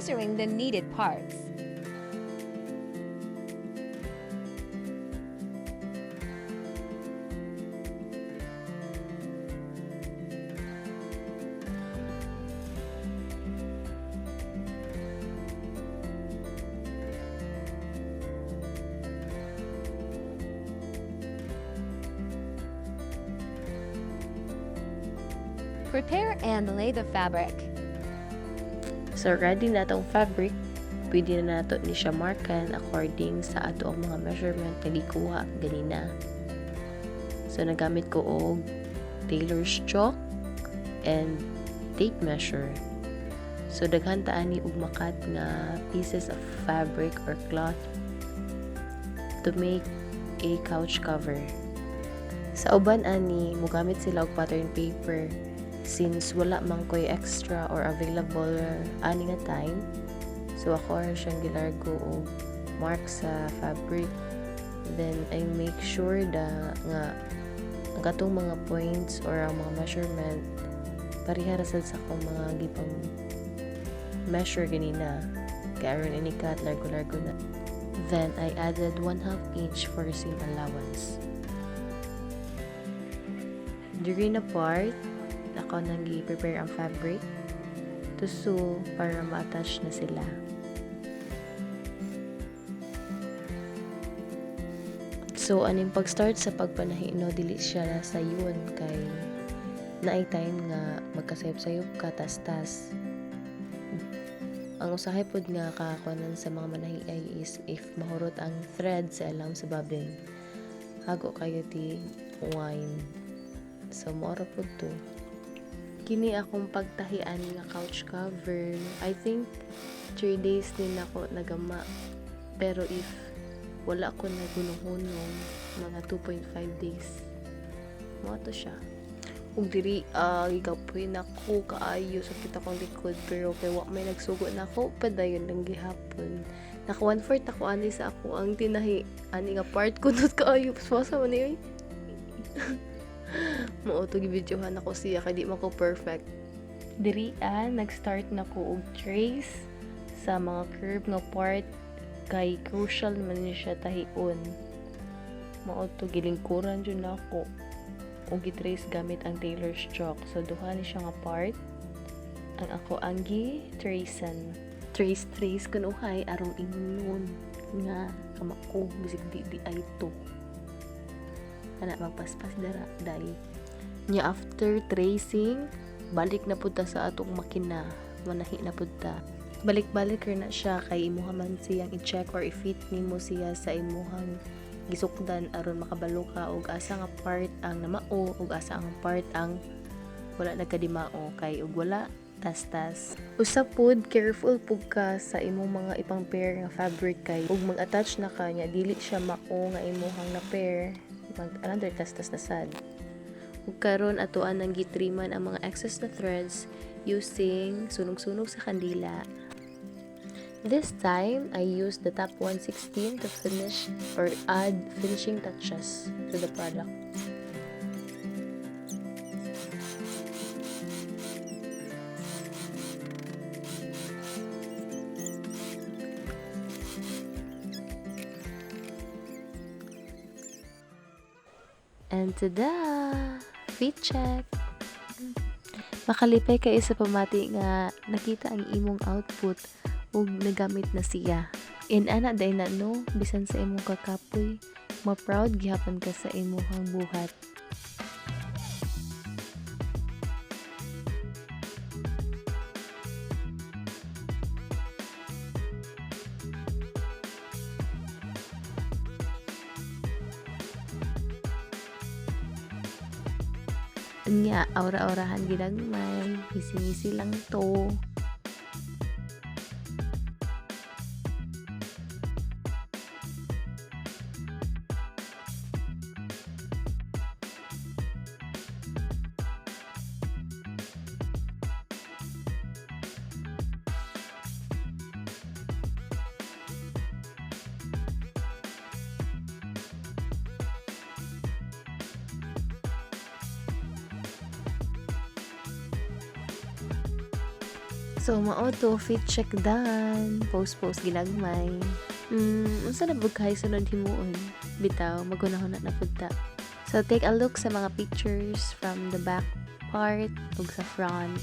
measuring the needed parts. Prepare and lay the fabric. So, ready na itong fabric. Pwede na nato ni siya markan according sa ato ang mga measurement na gikuha ganina. So, nagamit ko og tailor's chalk and tape measure. So, daghan ta ani og makat nga pieces of fabric or cloth to make a couch cover. Sa uban ani, mugamit sila og pattern paper since wala man ko'y extra or available ani nga time. So ako ra siyang gilargo og mark sa fabric. Then I make sure nga ang katong mga points or ang mga measurement parehara sad sa akong mga gipang measure ganina. Kaya aron ini cut largo-largo na. Then I added 1/2 inch for seam allowance. During the part, ako nang i-prepare ang fabric to sew para ma-attach na sila. So, aning pag-start sa pagpanahi, no, dili siya sa yun kay naay time nga magkasayop-sayop ka, tas-tas. Ang usahay pod nga kakakuanan sa mga manahi ay is if mahurot ang thread sa alam sa bobbin, hago kayo ti wine. So, maura po to. Kini akong pagtahian nga couch cover. I think 3 days din ako nagama. Pero if wala ko nagunong-hunong, mga 2.5 days. Mga to siya. Ug diri gigapoy na ko kaayo sa kita kong likod pero kay wa may nagsugo na ako padayon lang gihapon. Naka 1/4 ako ani sa ako ang tinahi ani nga part kunot kaayo paswasa man ni. Mao to gibidyohan ako siya kay di man ko perfect. Diri nag-start na ko og trace sa mga curve nga part kay crucial man ni siya tahion. Mao to gilingkuran jud na ako og gitrace gamit ang tailor's chalk. So duha ni siya nga part ang ako ang gi-tracean. Trace kunuhay arong ingnon nga kamako bisig di ay to. Kana magpaspas dara dai nya after tracing balik na pud ta sa atong makina manahi na pud ta balik-balik na siya kay imuha man siyang i-check or i-fit nimo siya sa imuhang gisukdan aron makabalo ka og asa nga part ang namao ug asa ang part ang wala nagkadimao kay ug wala tas-tas. Usap pud careful pud ka sa imong mga ipang pair nga fabric kay ug mag-attach na ka nya dili siya mao nga imuhang na pair another tas-tas na sad. Ug karon atoan nang gitriman ang mga excess na threads using sunog-sunog sa kandila. This time, I used the top 1/16 to finish or add finishing touches to the product. And tada! Fit check! Makalipay kayo sa pamati nga nakita ang imong output ug nagamit na siya. In ana day na no, bisan sa imong kakapoy, ma-proud gihapon ka sa imong buhat. Nya, aura-aurahan ginagmay, hisi-hisi lang to. So, mao to, fit check done. Post ginagmay. Unsa na bughay sunod himuon? Bitaw, magunahon na punta. So, take a look sa mga pictures from the back part ug sa front.